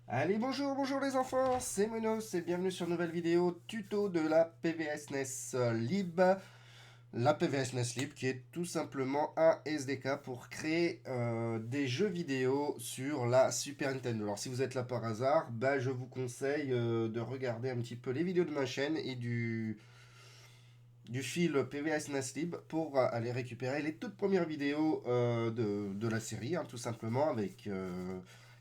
Allez, bonjour les enfants, c'est Monos et bienvenue sur une nouvelle vidéo tuto de la PVS NES Lib. La PVS NES Lib qui est tout simplement un SDK pour créer des jeux vidéo sur la Super Nintendo. Alors si vous êtes là par hasard, bah, je vous conseille de regarder un petit peu les vidéos de ma chaîne et du fil PVS NES Lib pour aller récupérer les toutes premières vidéos de la série, hein, tout simplement, avec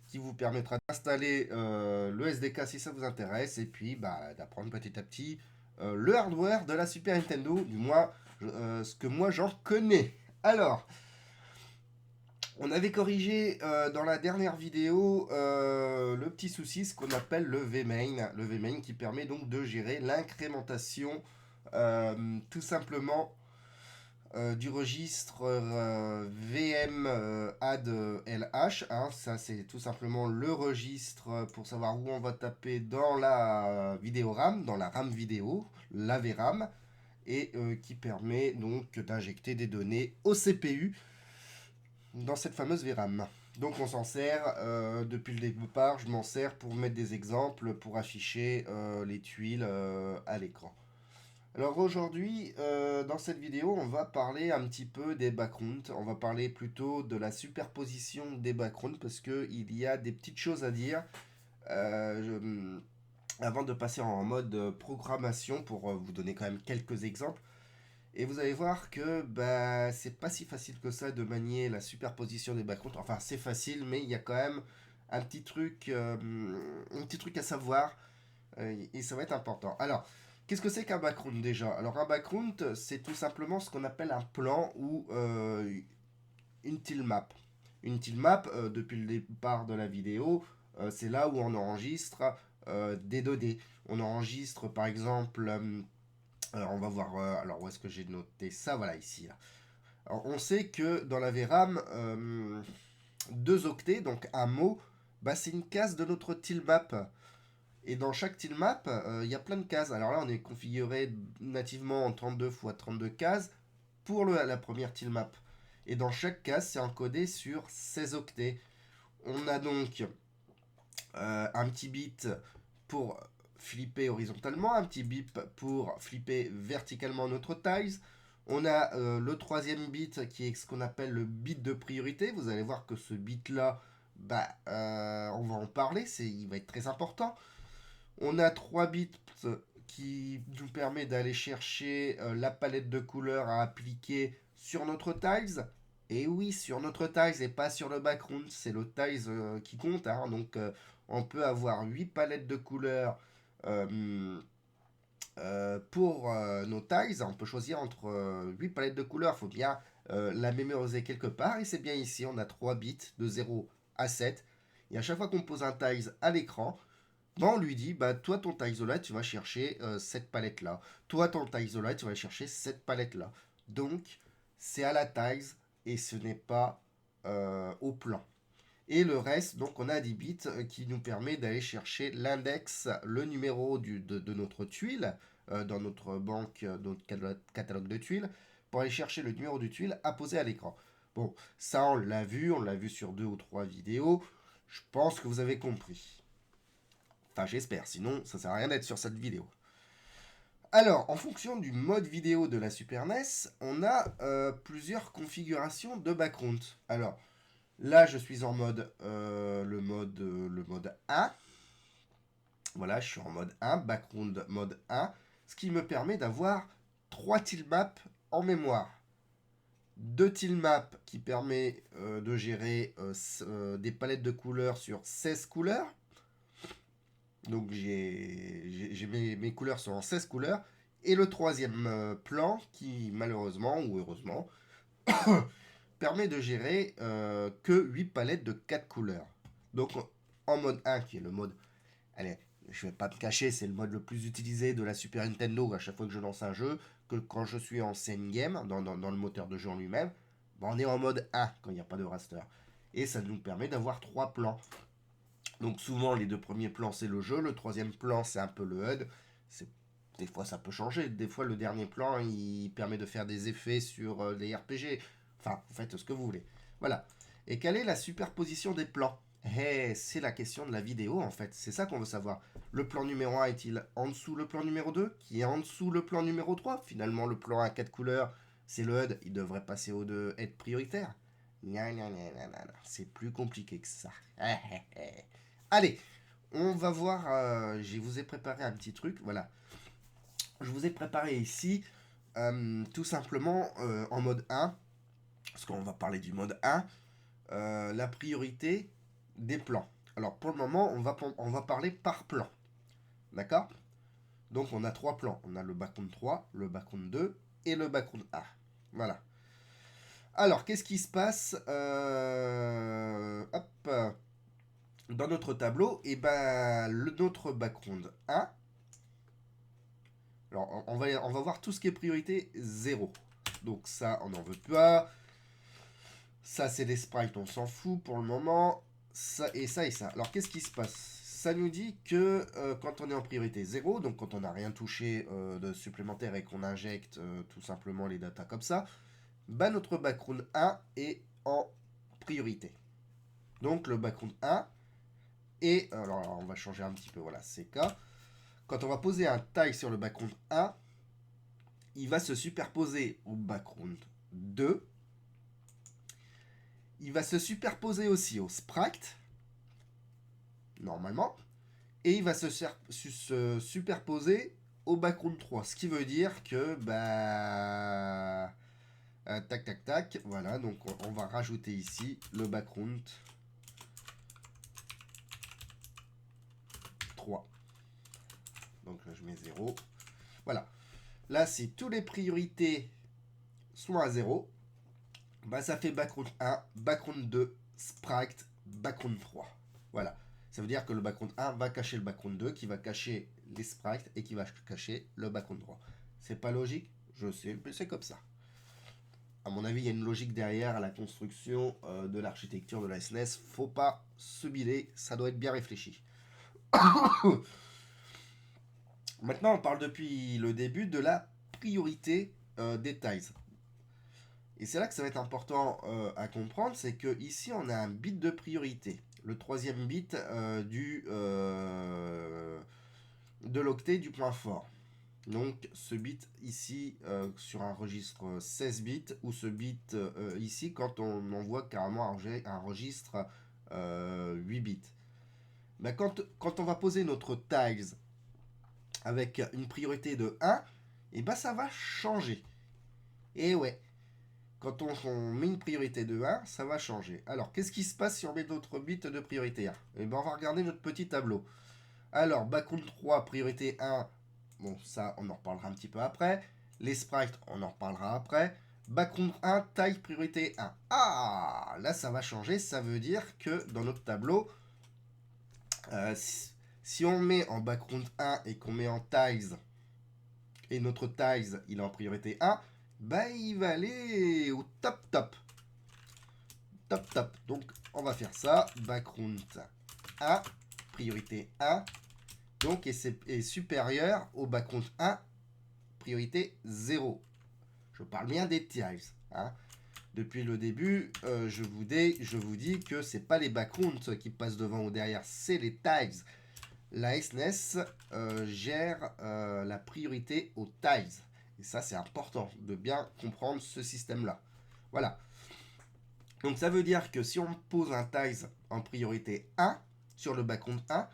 qui vous permettra d'installer le SDK si ça vous intéresse, et puis bah, d'apprendre petit à petit le hardware de la Super Nintendo, du moins ce que moi j'en connais. Alors, on avait corrigé dans la dernière vidéo le petit souci, ce qu'on appelle le VMain. Le VMain qui permet donc de gérer l'incrémentation tout simplement du registre VM add LH. Hein, ça, c'est tout simplement le registre pour savoir où on va taper dans la vidéo RAM, dans la RAM vidéo, la VRAM, et qui permet donc d'injecter des données au CPU dans cette fameuse VRAM. Donc on s'en sert depuis le départ, je m'en sers pour mettre des exemples, pour afficher les tuiles à l'écran. Alors aujourd'hui, dans cette vidéo, on va parler un petit peu des backgrounds. On va parler plutôt de la superposition des backgrounds parce qu'il y a des petites choses à dire avant de passer en mode programmation pour vous donner quand même quelques exemples. Et vous allez voir que bah, c'est pas si facile que ça de manier la superposition des backgrounds. Enfin, c'est facile, mais il y a quand même un petit truc à savoir et ça va être important. Alors, qu'est-ce que c'est qu'un background déjà? Alors, un background, c'est tout simplement ce qu'on appelle un plan ou une tilemap. Une tilemap, depuis le départ de la vidéo, c'est là où on enregistre des données. On enregistre par exemple, alors on va voir, alors où est-ce que j'ai noté ça? Voilà, ici. Là. Alors, on sait que dans la VRAM, 2 octets, donc un mot, bah, c'est une case de notre tilemap. Et dans chaque tilemap, il y a plein de cases. Alors là, on est configuré nativement en 32 x 32 cases pour la première tilemap. Et dans chaque case, c'est encodé sur 16 octets. On a donc un petit bit pour flipper horizontalement, un petit bip pour flipper verticalement notre tiles. On a le troisième bit qui est ce qu'on appelle le bit de priorité. Vous allez voir que ce bit là, bah, on va en parler, il va être très important. On a 3 bits qui nous permet d'aller chercher la palette de couleurs à appliquer sur notre tiles. Et oui, sur notre tiles et pas sur le background, c'est le tiles qui compte. Hein. Donc on peut avoir 8 palettes de couleurs pour nos tiles. On peut choisir entre 8 palettes de couleurs. Il faut bien la mémoriser quelque part. Et c'est bien ici, on a 3 bits de 0 à 7. Et à chaque fois qu'on pose un tiles à l'écran, bon, on lui dit, bah, toi, ton Taizolite, tu vas chercher cette palette-là. Toi, ton Taizolite, tu vas chercher cette palette-là. Donc, c'est à la taille et ce n'est pas au plan. Et le reste, donc, on a 10 bits qui nous permet d'aller chercher l'index, le numéro de notre tuile dans notre banque, notre catalogue de tuiles, pour aller chercher le numéro de tuile à poser à l'écran. Bon, ça, on l'a vu sur 2 ou 3 vidéos. Je pense que vous avez compris. Enfin, j'espère, sinon ça sert à rien d'être sur cette vidéo. Alors, en fonction du mode vidéo de la Super NES, on a plusieurs configurations de background. Alors, là, je suis en mode, le mode 1. Voilà, je suis en mode 1, background mode 1, ce qui me permet d'avoir 3 tilmaps en mémoire. 2 tilmaps qui permet de gérer des palettes de couleurs sur 16 couleurs. Donc mes couleurs sont en 16 couleurs. Et le troisième plan qui, malheureusement ou heureusement, permet de gérer que 8 palettes de 4 couleurs. Donc en mode 1, qui est le mode... Allez, je vais pas me cacher, c'est le mode le plus utilisé de la Super Nintendo à chaque fois que je lance un jeu, que quand je suis en scene game, dans le moteur de jeu en lui-même, ben on est en mode 1 quand il n'y a pas de raster. Et ça nous permet d'avoir 3 plans. Donc souvent les 2 premiers plans c'est le jeu, le troisième plan c'est un peu le HUD. Des fois ça peut changer, des fois le dernier plan il permet de faire des effets sur des RPG. Enfin, vous faites ce que vous voulez. Voilà. Et quelle est la superposition des plans? Eh, c'est la question de la vidéo en fait, c'est ça qu'on veut savoir. Le plan numéro 1 est-il en dessous le plan numéro 2, qui est en dessous le plan numéro 3? Finalement, le plan à 4 couleurs, c'est le HUD, il devrait passer au de être prioritaire. Gna, gna, gna, gna, gna, gna. C'est plus compliqué que ça. Allez, on va voir, je vous ai préparé un petit truc, voilà. Je vous ai préparé ici, tout simplement en mode 1, parce qu'on va parler du mode 1, la priorité des plans. Alors pour le moment, on va parler par plan. D'accord? Donc on a trois plans. On a le background 3, le background 2 et le background 1. Voilà. Alors, qu'est-ce qui se passe hop, dans notre tableau? Et ben, notre background 1. Alors, on va voir tout ce qui est priorité 0. Donc ça, on n'en veut pas. Ça, c'est des sprites, on s'en fout pour le moment. Ça et ça et ça. Alors, qu'est-ce qui se passe? Ça nous dit que quand on est en priorité 0, donc quand on n'a rien touché de supplémentaire et qu'on injecte tout simplement les datas comme ça, bah notre background 1 est en priorité. Donc le background 1 et alors on va changer un petit peu, voilà, CK. Quand on va poser un tile sur le background 1, il va se superposer au background 2. Il va se superposer aussi au sprite, normalement. Et il va se superposer au background 3. Ce qui veut dire que, bah... tac, tac, tac. Voilà, donc on va rajouter ici le background 3. Donc là, je mets 0. Voilà. Là, si toutes les priorités sont à 0, bah, ça fait background 1, background 2, sprite, background 3. Voilà. Ça veut dire que le background 1 va cacher le background 2, qui va cacher les sprites et qui va cacher le background 3. C'est pas logique? Je sais, mais c'est comme ça. À mon avis, il y a une logique derrière la construction de l'architecture de la SNES. Faut pas se biler, ça doit être bien réfléchi. Maintenant, on parle depuis le début de la priorité des tiles. Et c'est là que ça va être important à comprendre, c'est que ici on a un bit de priorité, le troisième bit de l'octet du point fort. Donc ce bit ici sur un registre 16 bits ou ce bit ici quand on envoie carrément un registre 8 bits. Ben, quand on va poser notre tiles avec une priorité de 1, et ben ça va changer. Et ouais, quand on met une priorité de 1, ça va changer. Alors, qu'est-ce qui se passe si on met d'autres bits de priorité 1? Eh ben, on va regarder notre petit tableau. Alors, background 3, priorité 1. Bon, ça, on en reparlera un petit peu après. Les sprites, on en reparlera après. Background 1, taille, priorité 1. Ah, là, ça va changer. Ça veut dire que dans notre tableau, si on met en background 1 et qu'on met en tiles, et notre tiles, il est en priorité 1, bah, il va aller au top top. Top top. Donc on va faire ça. Background 1, priorité 1. Donc est supérieur au background 1, priorité 0. Je parle bien des tiles. Hein. Depuis le début, je vous dis que c'est pas les backgrounds qui passent devant ou derrière, c'est les tiles. La SNES gère la priorité aux tiles. Et ça, c'est important de bien comprendre ce système-là. Voilà. Donc ça veut dire que si on pose un tiles en priorité 1 sur le background 1,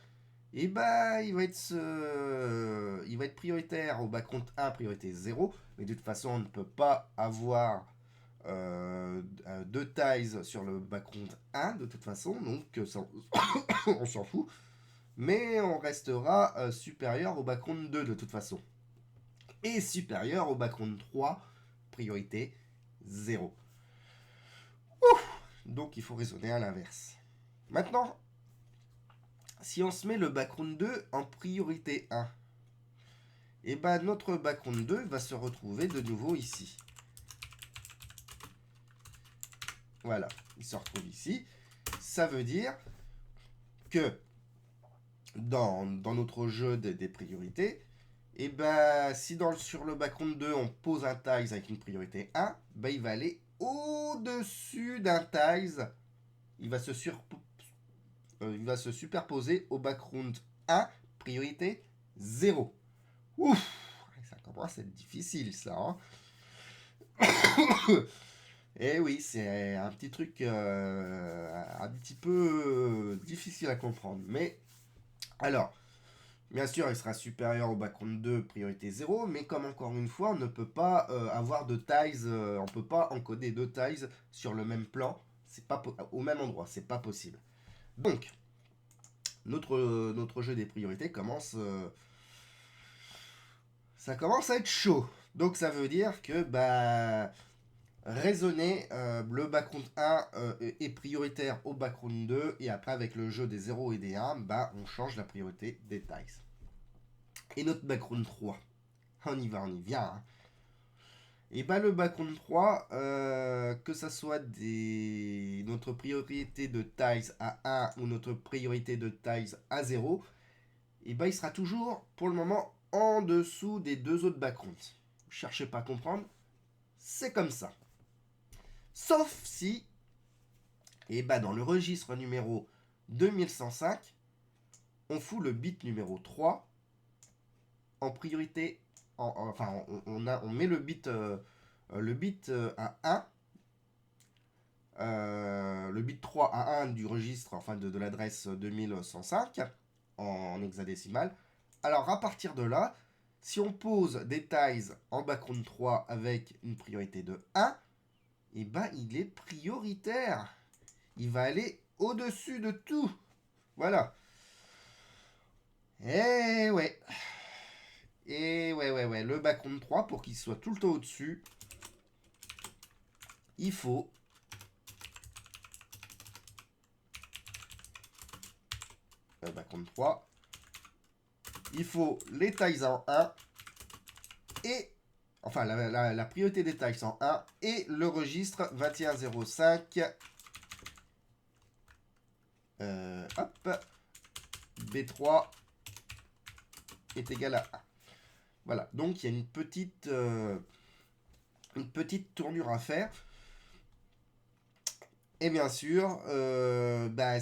et bah il va être prioritaire au background 1 priorité 0, mais de toute façon on ne peut pas avoir deux tiles sur le background 1 de toute façon, donc ça, on s'en fout, mais on restera supérieur au background 2 de toute façon, et supérieur au background 3 priorité 0. Donc il faut raisonner à l'inverse. Maintenant, si on se met le background 2 en priorité 1, et ben notre background 2 va se retrouver de nouveau ici. Voilà, il se retrouve ici. Ça veut dire que dans notre jeu des priorités, et ben si sur le background 2 on pose un tiles avec une priorité 1, ben il va aller au-dessus d'un tiles. Il va se il va se superposer au background 1, priorité 0. Ouf, ça commence à être difficile ça. Hein. Et oui, c'est un petit truc un petit peu difficile à comprendre. Mais alors, bien sûr, il sera supérieur au background 2, priorité 0, mais comme encore une fois, on ne peut pas avoir de ties, on ne peut pas encoder deux ties sur le même plan, c'est pas au même endroit, c'est pas possible. Donc, notre jeu des priorités commence, ça commence à être chaud. Donc ça veut dire que bah, raisonner, le background 1 est prioritaire au background 2, et après avec le jeu des 0 et des 1, bah, on change la priorité des ties. Et notre background 3, on y va, on y vient. Hein. Et bah le background 3, que ça soit notre priorité de ties à 1 ou notre priorité de ties à 0, et bah il sera toujours pour le moment en dessous des deux autres backgrounds. Cherchez pas à comprendre, c'est comme ça. Sauf si, et bah dans le registre numéro 2105, on fout le bit numéro 3 en priorité, enfin on met le bit à 1, le bit 3 à 1 du registre, enfin de l'adresse 2105 en hexadécimal. Alors à partir de là, si on pose des ties en background 3 avec une priorité de 1, et ben il est prioritaire. Il va aller au-dessus de tout. Voilà. Et ouais. Et ouais. Le background 3, pour qu'il soit tout le temps au-dessus, il faut background 3. Il faut les tailles en 1 et enfin la priorité des tailles en 1 et le registre 2105 hop B3 est égal à 1. Voilà, donc il y a une petite tournure à faire. Et bien sûr, bah,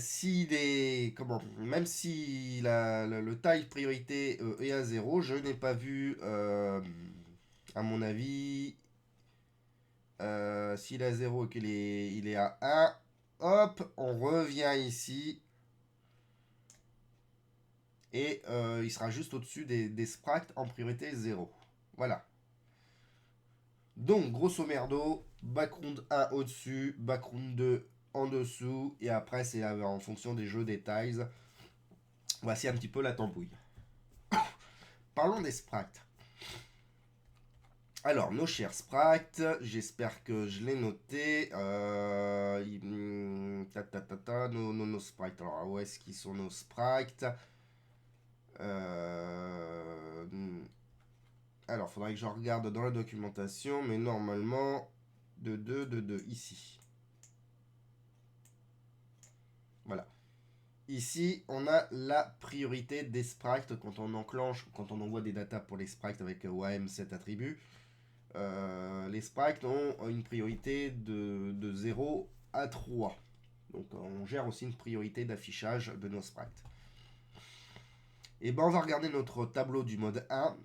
même si le taille priorité est à 0, je n'ai pas vu, à mon avis, s'il est à 0 et il est à 1, hop, on revient ici. Et il sera juste au-dessus des sprites en priorité 0. Voilà. Donc, grosso merdo, background 1 au-dessus, background 2 en dessous, et après, c'est en fonction des jeux des tiles. Voici un petit peu la tambouille. Parlons des sprites. Alors, nos chers sprites, j'espère que je l'ai noté. Nos sprites. Alors, où est-ce qu'ils sont nos sprites Alors, il faudrait que je regarde dans la documentation, mais normalement, de 2, ici. Voilà. Ici, on a la priorité des sprites quand on enclenche, quand on envoie des datas pour les sprites avec OAM 7 attributs. Les sprites ont une priorité de 0 à 3. Donc on gère aussi une priorité d'affichage de nos sprites. Et ben on va regarder notre tableau du mode 1.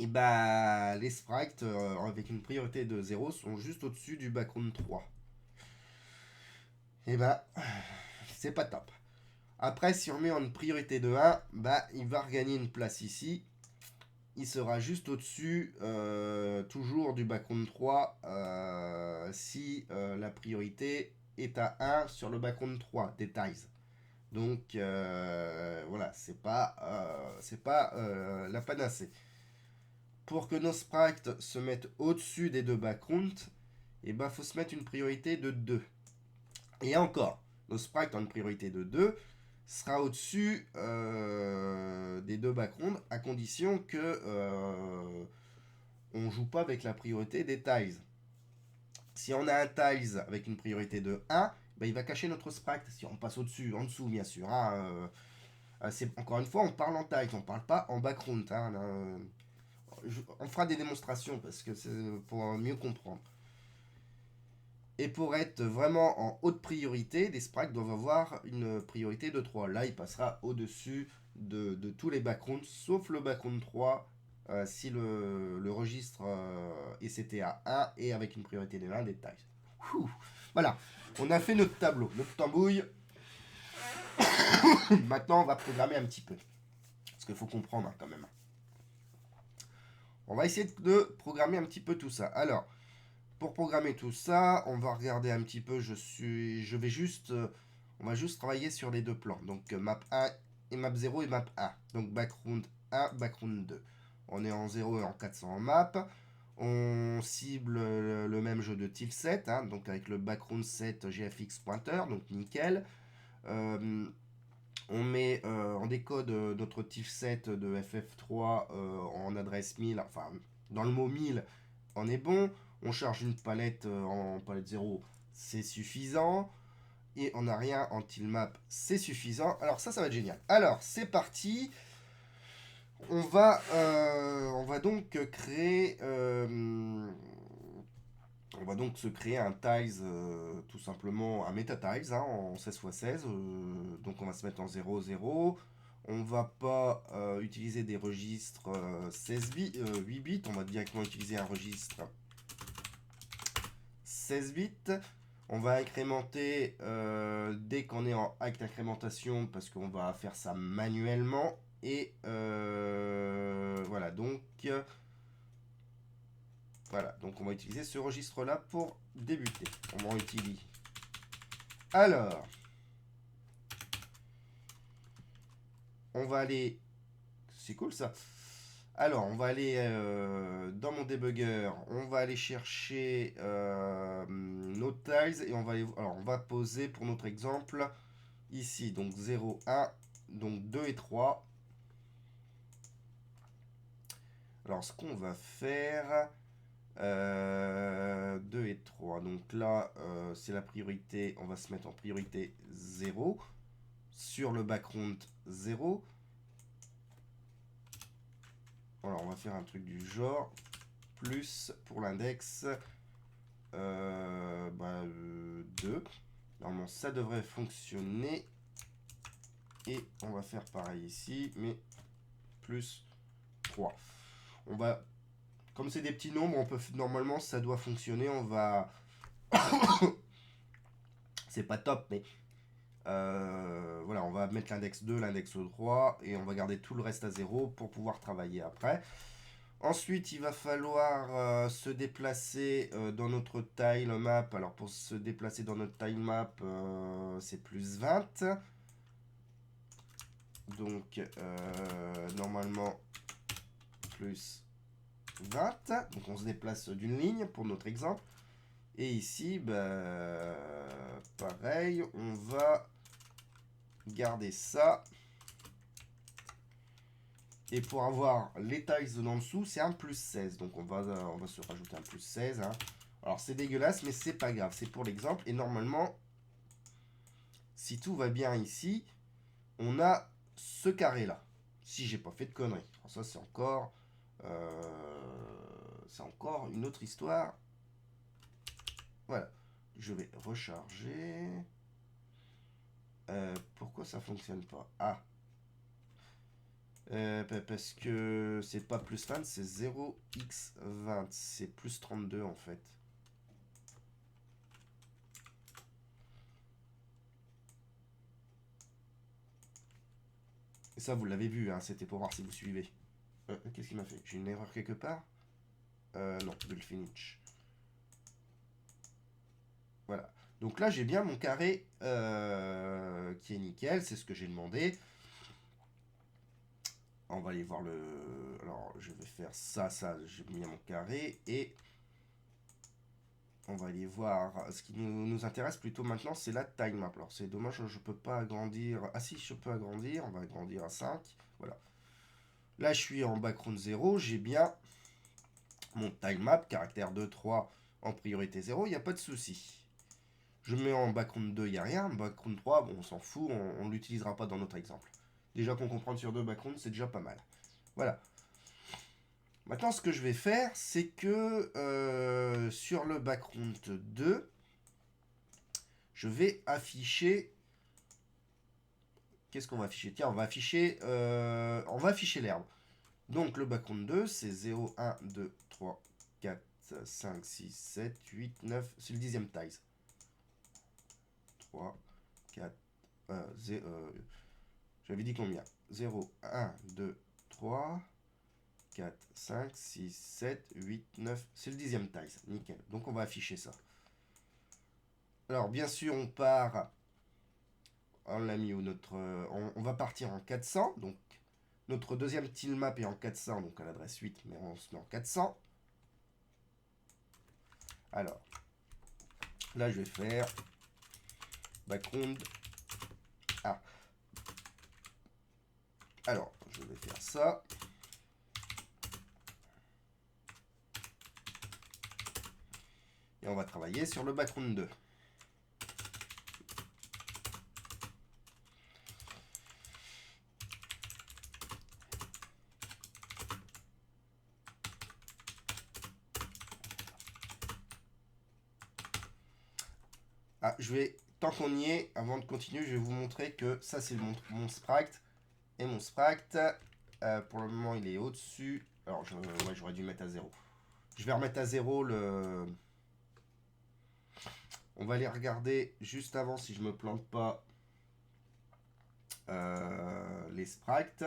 Et bah les sprites avec une priorité de 0 sont juste au-dessus du background 3. Et bah c'est pas top. Après, si on met en priorité de 1, bah il va regagner une place ici. Il sera juste au-dessus, toujours du background 3, si la priorité est à 1 sur le background 3 des ties. Donc voilà, c'est pas la panacée. Pour que nos sprites se mettent au-dessus des deux backgrounds, il faut se mettre une priorité de 2. Et encore, nos sprites ont une priorité de 2, sera au-dessus des deux backgrounds à condition que on joue pas avec la priorité des tiles. Si on a un tiles avec une priorité de 1, il va cacher notre sprite. Si on passe au-dessus, en dessous bien sûr. Hein, encore une fois, on parle en tiles, on parle pas en background. Hein, on fera des démonstrations parce que c'est pour mieux comprendre. Et pour être vraiment en haute priorité, les sprites doivent avoir une priorité de 3. Là, il passera au-dessus de tous les backgrounds, sauf le background 3, si le registre est CT à 1 et avec une priorité de 1 des tailles. Ouh. Voilà, on a fait notre tableau, notre tambouille. Maintenant, on va programmer un petit peu. Parce qu'il faut comprendre quand même. On va essayer de programmer un petit peu tout ça. Alors, pour programmer tout ça, on va regarder un petit peu. On va juste travailler sur les deux plans. Donc, map 1 et map 0 et map 1. Donc, background 1, background 2. On est en 0 et en 400 en map. On cible le même jeu de tilset, hein, donc avec le background set GFX pointer, donc nickel. Euh, on décode notre tilset de FF3 en adresse 1000, enfin dans le mot 1000, on est bon. On charge une palette en palette 0, c'est suffisant. Et on n'a rien en tilmap, c'est suffisant. Alors ça va être génial. Alors c'est parti. On va donc créer on va donc se créer un tiles, tout simplement un meta tiles hein, en 16x16. Donc on va se mettre en 0, 0. On va pas utiliser des registres 8 bits. On va directement utiliser un registre 16 bits. On va incrémenter dès qu'on est en acte d'incrémentation parce qu'on va faire ça manuellement. Et voilà, donc on va utiliser ce registre-là pour débuter. On va utiliser. Alors, on va aller. C'est cool ça. Alors, on va aller dans mon debugger. On va aller chercher nos tiles et on va aller. Alors, on va poser pour notre exemple ici. Donc 0, 1, donc 2 et 3. Alors, ce qu'on va faire. 2 et 3. Donc là, c'est la priorité. On va se mettre en priorité 0 sur le background 0. Alors, on va faire un truc du genre plus pour l'index 2. Normalement, ça devrait fonctionner. Et on va faire pareil ici, mais plus 3. On va, comme c'est des petits nombres, on peut normalement ça doit fonctionner. On va c'est pas top, mais voilà, on va mettre l'index 2, l'index 3 et on va garder tout le reste à 0 pour pouvoir travailler après. Ensuite, il va falloir se déplacer dans notre tile map. Alors, pour se déplacer dans notre tile map, c'est plus 20. Donc, normalement, plus 20. Donc, on se déplace d'une ligne pour notre exemple. Et ici, pareil, on va garder ça. Et pour avoir les tiles en dessous, c'est un plus 16. Donc on va se rajouter un plus 16. Hein. Alors c'est dégueulasse, mais c'est pas grave. C'est pour l'exemple. Et normalement, si tout va bien ici, on a ce carré-là. Si j'ai pas fait de conneries. Alors ça, c'est encore une autre histoire. Voilà. Je vais recharger. Pourquoi ça fonctionne pas? Ah. Parce que c'est pas plus 20, c'est 0x20. C'est plus 32 en fait. Et ça, vous l'avez vu, hein, c'était pour voir si vous suivez. Qu'est-ce qu'il m'a fait? J'ai une erreur quelque part? Non, build finish. Voilà. Donc là, j'ai bien mon carré qui est nickel, c'est ce que j'ai demandé. On va aller voir le... Alors, je vais faire ça, j'ai mis mon carré. Et on va aller voir... Ce qui nous intéresse plutôt maintenant, c'est la time map. Alors, c'est dommage, je peux pas agrandir... Ah si, je peux agrandir. On va agrandir à 5. Voilà. Là, je suis en background 0. J'ai bien mon time map, caractère 2, 3 en priorité 0. Il n'y a pas de souci. Je mets en background 2, il n'y a rien. Background 3, bon, on s'en fout. On ne l'utilisera pas dans notre exemple. Déjà qu'on comprend sur 2 backgrounds, c'est déjà pas mal. Voilà. Maintenant, ce que je vais faire, c'est que sur le background 2, je vais afficher... Qu'est-ce qu'on va afficher? Tiens, on va afficher l'herbe. Donc le background 2, c'est 0, 1, 2, 3, 4, 5, 6, 7, 8, 9. C'est le 10e tiles. 3, 4, 0, j'avais dit combien? 0, 1, 2, 3, 4, 5, 6, 7, 8, 9. C'est le 10e tiles. Nickel. Donc on va afficher ça. Alors bien sûr, on part... On l'a mis où notre... on va partir en 400. Donc notre deuxième tile map est en 400. Donc à l'adresse 8. Mais on se met en 400. Alors. Là je vais faire... Background. Ah. Alors, je vais faire ça. Et on va travailler sur le background 2. Ah, je vais, tant qu'on y est, avant de continuer, je vais vous montrer que ça c'est mon sprite. Et mon sprite, pour le moment il est au-dessus. Alors, ouais, j'aurais dû mettre à 0. Je vais remettre à 0 le... On va aller regarder juste avant si je me plante pas les sprites.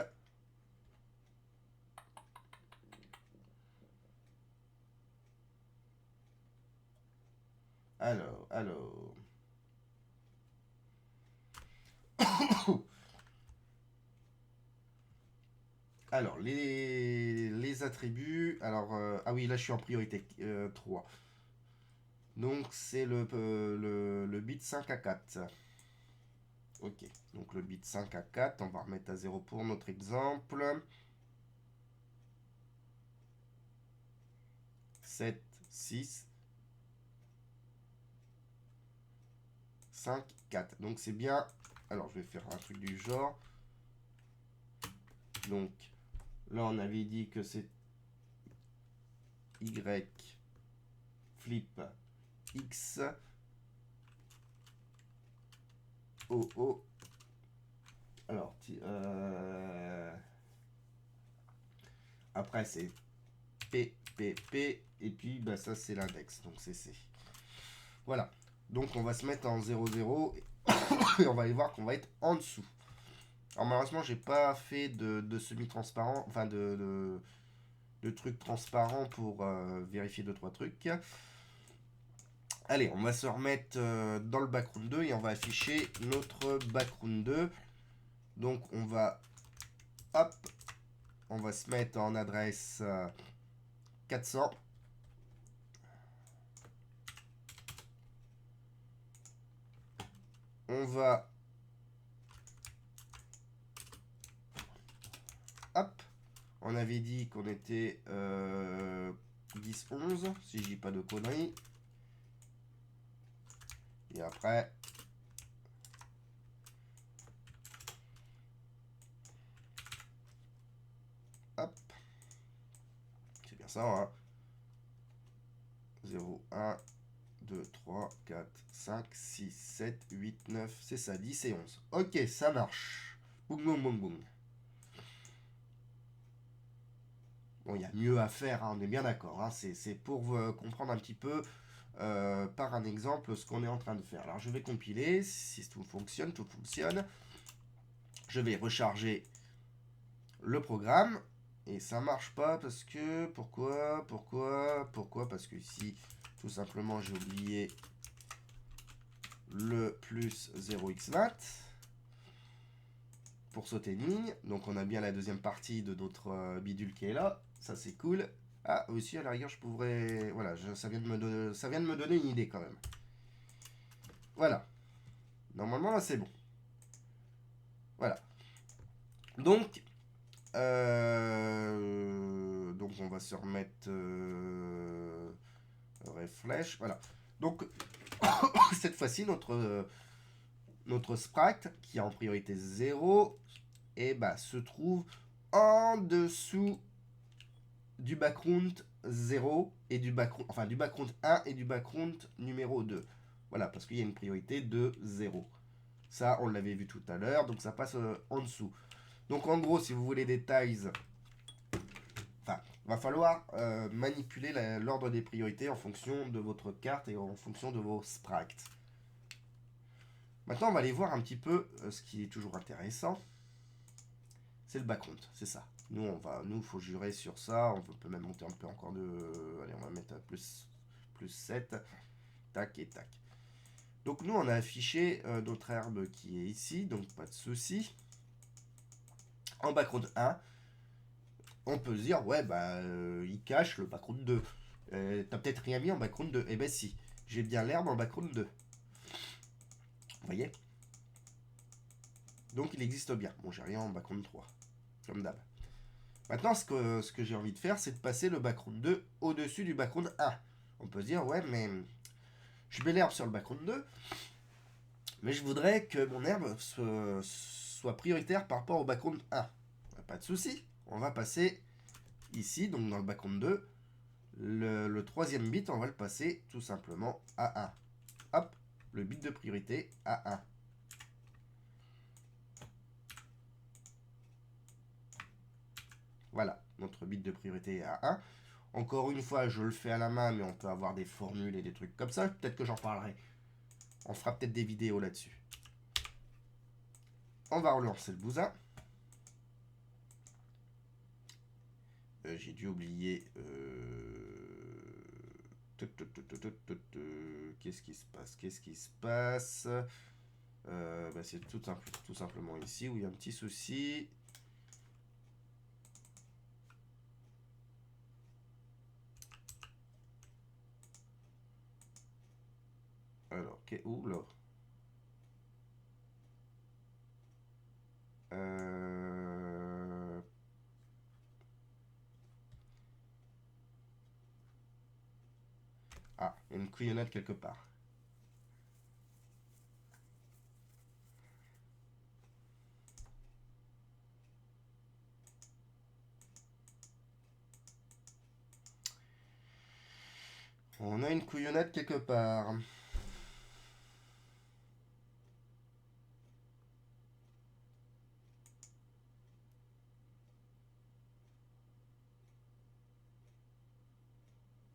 Alors. Alors, les attributs. Alors, ah oui, là je suis en priorité 3. Donc, c'est le bit 5 à 4. Ok, donc le bit 5 à 4, on va remettre à 0 pour notre exemple. 7, 6, 5, 4. Donc, c'est bien. Alors, je vais faire un truc du genre. Donc, là, on avait dit que c'est Y flip X O O. Alors, après, c'est P, P, P. Et puis, bah, ça, c'est l'index. Donc, c'est C. Voilà. Donc, on va se mettre en 0, 0. Et on va aller voir qu'on va être en dessous. Alors, malheureusement, j'ai pas fait de semi-transparent. Enfin, de trucs transparents pour vérifier 2-3 trucs. Allez, on va se remettre dans le background 2 et on va afficher notre background 2. Donc, on va... Hop. On va se mettre en adresse 400. On va... Hop. On avait dit qu'on était 10, 11, si je dis pas de conneries. Et après... Hop. C'est bien ça, hein. 0, 1, 2, 3, 4, 5, 6, 7, 8, 9, c'est ça, 10 et 11. Ok, ça marche. Boum, boum, boum, boum. Bon, il y a mieux à faire, hein, on est bien d'accord. Hein, c'est pour comprendre un petit peu par un exemple ce qu'on est en train de faire. Alors, je vais compiler. Si tout fonctionne, tout fonctionne. Je vais recharger le programme. Et ça marche pas parce que... Pourquoi? Parce que ici, tout simplement, j'ai oublié le plus 0x20 pour sauter une ligne. Donc on a bien la deuxième partie de notre bidule qui est là. Ça c'est cool. Ah, aussi à la rigueur je pourrais... Voilà, ça vient de me donner une idée quand même. Voilà. Normalement là c'est bon. Voilà. Donc... donc on va se remettre... refresh. Voilà. Donc cette fois-ci notre sprite qui est en priorité 0 et bah, se trouve en dessous du background 0 et du background, enfin du background 1 et du background numéro 2. Voilà, parce qu'il y a une priorité de 0. Ça, on l'avait vu tout à l'heure, donc ça passe en dessous. Donc en gros, si vous voulez des tiles, enfin, va falloir manipuler l'ordre des priorités en fonction de votre carte et en fonction de vos sprites. Maintenant, on va aller voir un petit peu ce qui est toujours intéressant. C'est le background, c'est ça. Nous, faut jurer sur ça. On peut même monter un peu encore de... Allez, on va mettre à plus 7. Tac et tac. Donc nous, on a affiché notre herbe qui est ici, donc pas de souci. En background 1, on peut se dire, ouais, bah, il cache le background 2. T'as peut-être rien mis en background 2. Eh ben si, j'ai bien l'herbe en background 2. Vous voyez? Donc il existe bien. Bon, j'ai rien en background 3, comme d'hab. Maintenant, ce que j'ai envie de faire, c'est de passer le background 2 au-dessus du background 1. On peut se dire, ouais, mais je mets l'herbe sur le background 2, mais je voudrais que mon herbe soit prioritaire par rapport au background 1. Pas de souci, on va passer ici, donc dans le background 2, le troisième bit, on va le passer tout simplement à 1. Hop, le bit de priorité à 1. Voilà, notre bit de priorité est à 1. Encore une fois, je le fais à la main, mais on peut avoir des formules et des trucs comme ça. Peut-être que j'en parlerai. On fera peut-être des vidéos là-dessus. On va relancer le bousin. J'ai dû oublier... Qu'est-ce qui se passe? Qu'est-ce qui se passe? Bah, c'est tout simplement ici où il y a un petit souci. Alors, où là? Ah, il y a une couillonnade quelque part. On a une couillonnade quelque part.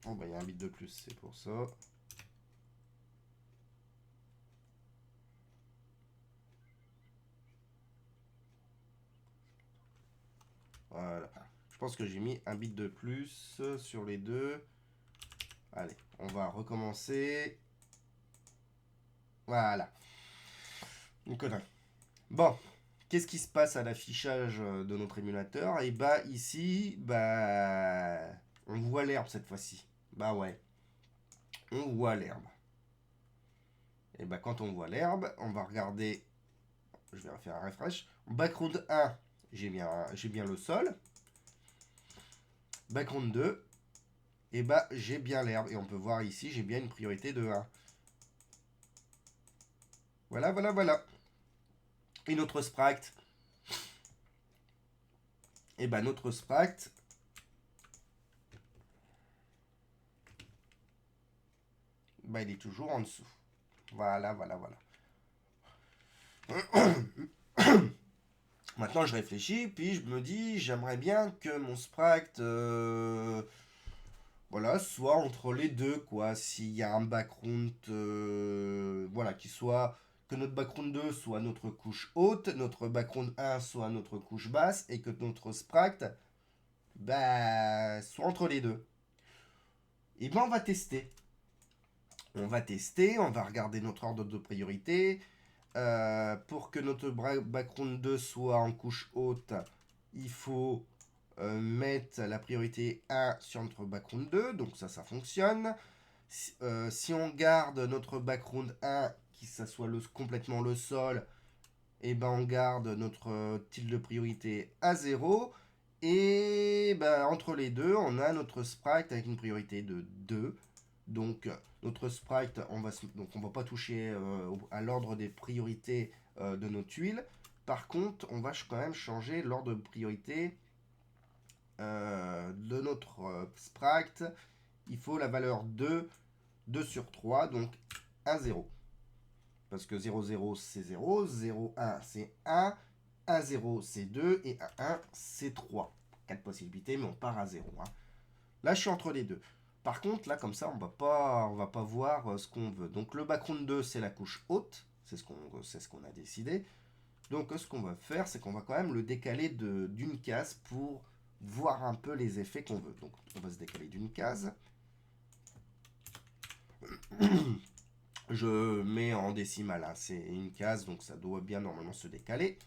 Oh bah il y a un bit de plus, c'est pour ça. Voilà. Je pense que j'ai mis un bit de plus sur les deux. Allez, on va recommencer. Voilà. Une connerie. Bon, qu'est-ce qui se passe à l'affichage de notre émulateur? Et bah ici, bah on voit l'herbe cette fois-ci. Bah ouais, on voit l'herbe. Et bah quand on voit l'herbe, on va regarder. Je vais faire un refresh. Background 1, j'ai bien le sol. Background 2, et bah j'ai bien l'herbe. Et on peut voir ici, j'ai bien une priorité de 1. Voilà, voilà, voilà. Et notre sprite. Et bah notre sprite, bah il est toujours en dessous. Voilà, voilà, voilà. Maintenant, je réfléchis, puis je me dis, j'aimerais bien que mon sprite, voilà, soit entre les deux, quoi. S'il y a un background, voilà, que notre background 2 soit notre couche haute, notre background 1 soit notre couche basse, et que notre sprite, bah, soit entre les deux. Et ben, on va tester. On va tester, on va regarder notre ordre de priorité. Pour que notre background 2 soit en couche haute, il faut mettre la priorité 1 sur notre background 2, donc ça fonctionne. Si on garde notre background 1, qui ça soit complètement le sol, et ben on garde notre tilde de priorité à 0. Et ben, entre les deux, on a notre sprite avec une priorité de 2. Donc notre sprite, on va pas toucher à l'ordre des priorités de nos tuiles. Par contre, on va quand même changer l'ordre de priorité de notre sprite. Il faut la valeur 2 sur 3. Donc 1, 0. Parce que 0, 0, c'est 0, 0, 1, c'est 1, 1, 0, c'est 2, et 1, 1, c'est 3. 4 possibilités, mais on part à 0. Hein. Là, je suis entre les deux. Par contre, là, comme ça, on va pas voir ce qu'on veut. Donc, le background 2, c'est la couche haute. C'est ce qu'on a décidé. Donc, ce qu'on va faire, c'est qu'on va quand même le décaler d'une case pour voir un peu les effets qu'on veut. Donc, on va se décaler d'une case. Je mets en décimale, hein, c'est une case, donc ça doit bien normalement se décaler.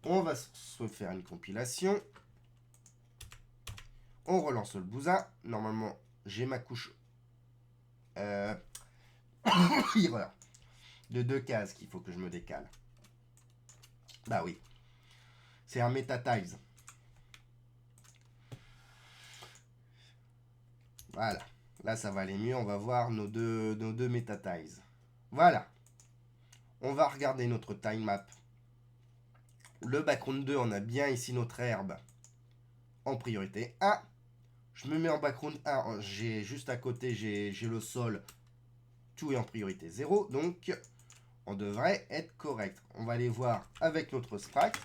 On va se faire une compilation. On relance le bousin. Normalement, j'ai ma couche erreur de 2 cases qu'il faut que je me décale. Bah oui, c'est un meta-tiles. Voilà, là ça va aller mieux. On va voir nos deux meta-tiles. Voilà, on va regarder notre time map. Le background 2, on a bien ici notre herbe en priorité 1. Je me mets en background 1, j'ai juste à côté, j'ai le sol, tout est en priorité 0, donc on devrait être correct. On va aller voir avec notre sprite.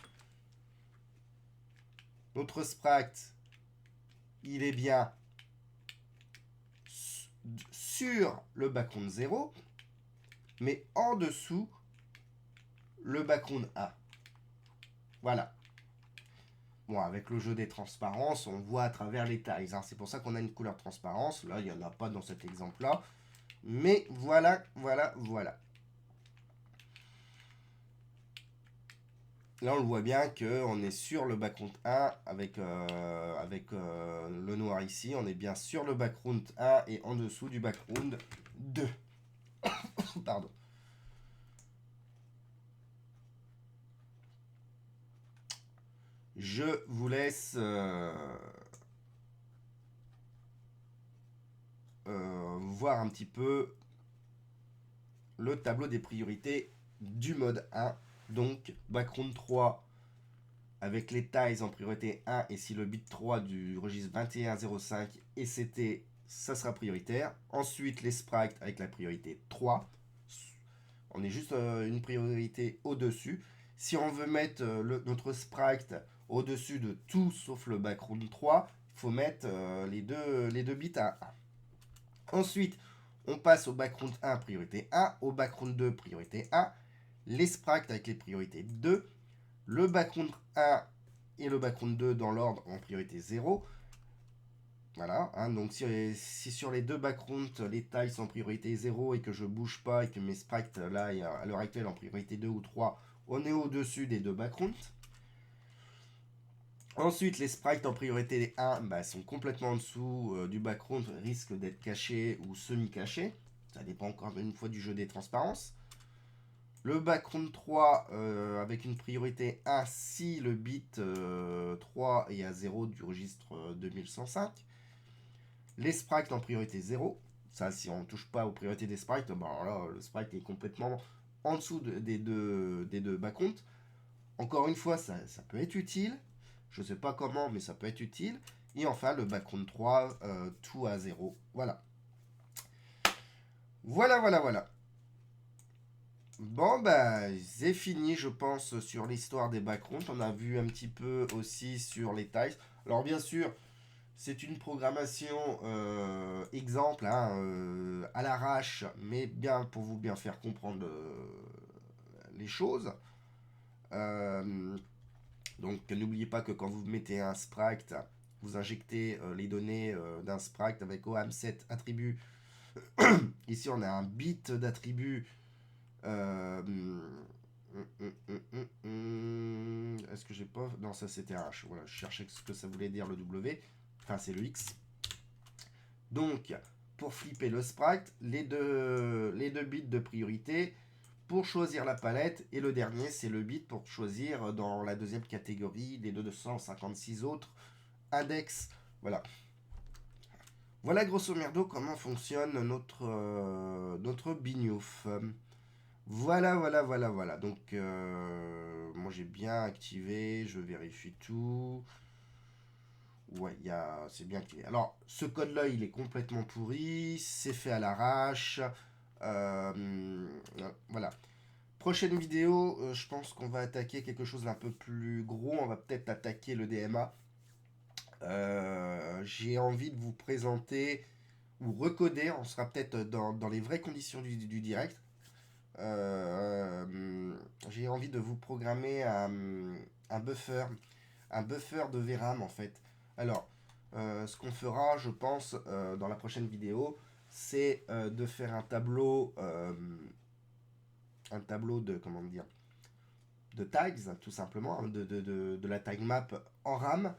Notre sprite, il est bien sur le background 0, mais en dessous le background 1. Voilà. Bon, avec le jeu des transparences, on voit à travers les tailles. Hein. C'est pour ça qu'on a une couleur transparence. Là, il n'y en a pas dans cet exemple-là. Mais voilà, voilà, voilà. Là, on le voit bien qu'on est sur le background 1 avec le noir ici. On est bien sur le background 1 et en dessous du background 2. Pardon. Je vous laisse voir un petit peu le tableau des priorités du mode 1. Donc, background 3 avec les tailles en priorité 1 et si le bit 3 du registre 2105 et CT, ça sera prioritaire. Ensuite, les sprites avec la priorité 3. On est juste une priorité au-dessus. Si on veut mettre notre sprite au-dessus de tout sauf le background 3, il faut mettre les deux bits à 1. Ensuite, on passe au background 1 priorité 1, au background 2 priorité 1, les sprites avec les priorités 2, le background 1 et le background 2 dans l'ordre en priorité 0. Voilà, hein, donc si sur les deux backgrounds, les tailles sont en priorité 0 et que je bouge pas et que mes sprites, là, à l'heure actuelle, en priorité 2 ou 3, on est au-dessus des deux backgrounds. Ensuite, les sprites en priorité 1 bah, sont complètement en dessous du background, risquent d'être cachés ou semi-cachés. Ça dépend encore une fois du jeu des transparences. Le background 3 avec une priorité 1 si le bit 3 est à 0 du registre 2105. Les sprites en priorité 0. Ça, si on ne touche pas aux priorités des sprites, bah, là, le sprite est complètement en dessous des deux backgrounds. Encore une fois, ça peut être utile. Je ne sais pas comment, mais ça peut être utile. Et enfin, le background 3, tout à 0. Voilà. Voilà, voilà, voilà. Bon, bah, c'est fini, je pense, sur l'histoire des backgrounds. On a vu un petit peu aussi sur les tailles. Alors, bien sûr, c'est une programmation exemple, hein, à l'arrache, mais bien pour vous bien faire comprendre les choses. Euh, donc, n'oubliez pas que quand vous mettez un sprite, vous injectez les données d'un sprite avec OAM7 attribut. Ici, on a un bit d'attribut. Est-ce que j'ai pas. Non, ça c'était H. Voilà, je cherchais ce que ça voulait dire le W. Enfin, c'est le X. Donc, pour flipper le sprite, les deux bits de priorité pour choisir la palette. Et le dernier, c'est le bit pour choisir dans la deuxième catégorie des 256 autres index. Voilà. Voilà grosso merdo comment fonctionne notre Bignouf. Voilà, voilà, voilà, voilà. Donc, moi j'ai bien activé, je vérifie tout. Ouais, c'est bien activé. Alors, ce code-là, il est complètement pourri, c'est fait à l'arrache. Voilà. Prochaine vidéo, je pense qu'on va attaquer quelque chose d'un peu plus gros. On va peut-être attaquer le DMA. J'ai envie de vous présenter ou recoder. On sera peut-être dans les vraies conditions du direct. J'ai envie de vous programmer un buffer, de VRAM en fait. Alors, ce qu'on fera, je pense, dans la prochaine vidéo, c'est de faire un tableau de, comment dire, de tags, tout simplement, hein, de la tag map en RAM,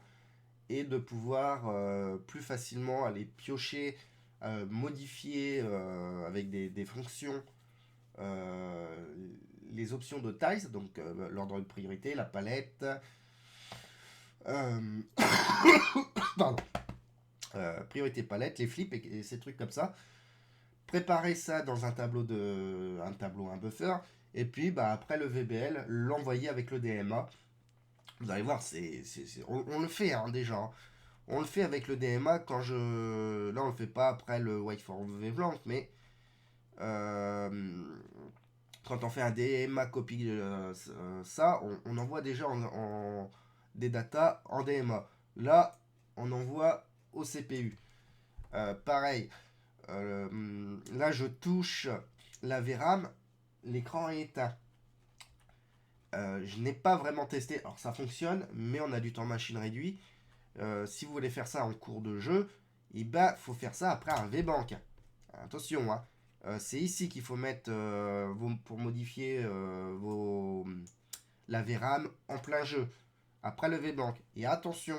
et de pouvoir plus facilement aller piocher, modifier avec des fonctions euh, les options de tags, donc l'ordre de priorité, la palette, euh, pardon, priorité palette, les flips et ces trucs comme ça. Préparer ça dans un buffer, et puis bah, après le VBL, l'envoyer avec le DMA. Vous allez voir, on le fait hein, déjà. Hein. On le fait avec le DMA quand je. Là, on le fait pas après le Wait for Wavelength, mais euh, quand on fait un DMA copy ça, on envoie déjà des datas en DMA. Là, on envoie au CPU. Pareil, là, je touche la VRAM, l'écran est éteint. Je n'ai pas vraiment testé. Alors, ça fonctionne, mais on a du temps machine réduit. Si vous voulez faire ça en cours de jeu, il faut faire ça après un VBank. Attention, hein. C'est ici qu'il faut mettre pour modifier la VRAM en plein jeu. Après le VBank. Et attention,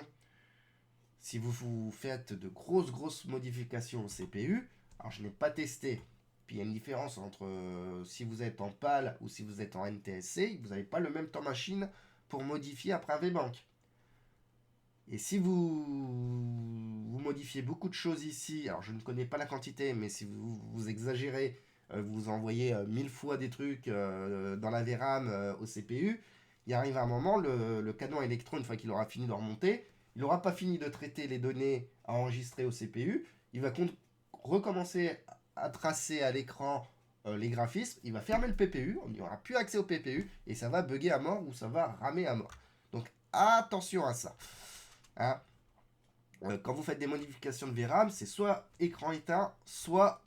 si vous faites de grosses modifications au CPU, alors je n'ai pas testé. Puis il y a une différence entre si vous êtes en PAL ou si vous êtes en NTSC, vous n'avez pas le même temps machine pour modifier après un VBank. Et si vous modifiez beaucoup de choses ici, alors je ne connais pas la quantité, mais si vous exagérez, vous envoyez 1000 fois des trucs dans la VRAM au CPU, il arrive un moment, le canon électron, une fois qu'il aura fini de remonter, il n'aura pas fini de traiter les données à enregistrer au CPU, il va recommencer à tracer à l'écran les graphismes, il va fermer le PPU, on n'y aura plus accès au PPU, et ça va bugger à mort ou ça va ramer à mort. Donc attention à ça. Hein. Quand vous faites des modifications de VRAM, c'est soit écran éteint, soit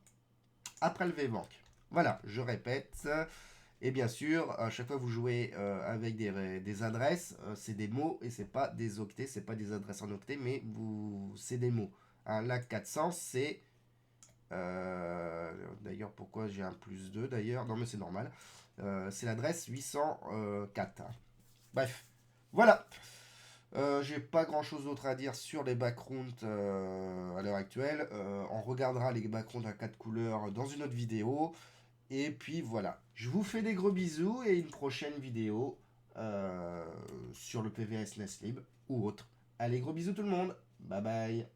après le VBank. Voilà, je répète. Et bien sûr, à chaque fois que vous jouez avec des adresses, c'est des mots et c'est pas des octets, c'est pas des adresses en octets, mais c'est des mots. Un LAC 400, c'est. D'ailleurs, pourquoi j'ai un plus 2 d'ailleurs? Non, mais c'est normal. C'est l'adresse 804. Hein. Bref, voilà. J'ai pas grand chose d'autre à dire sur les backgrounds à l'heure actuelle. On regardera les backgrounds à 4 couleurs dans une autre vidéo. Et puis voilà. Je vous fais des gros bisous et une prochaine vidéo sur le PVS Nestlib ou autre. Allez, gros bisous tout le monde. Bye bye.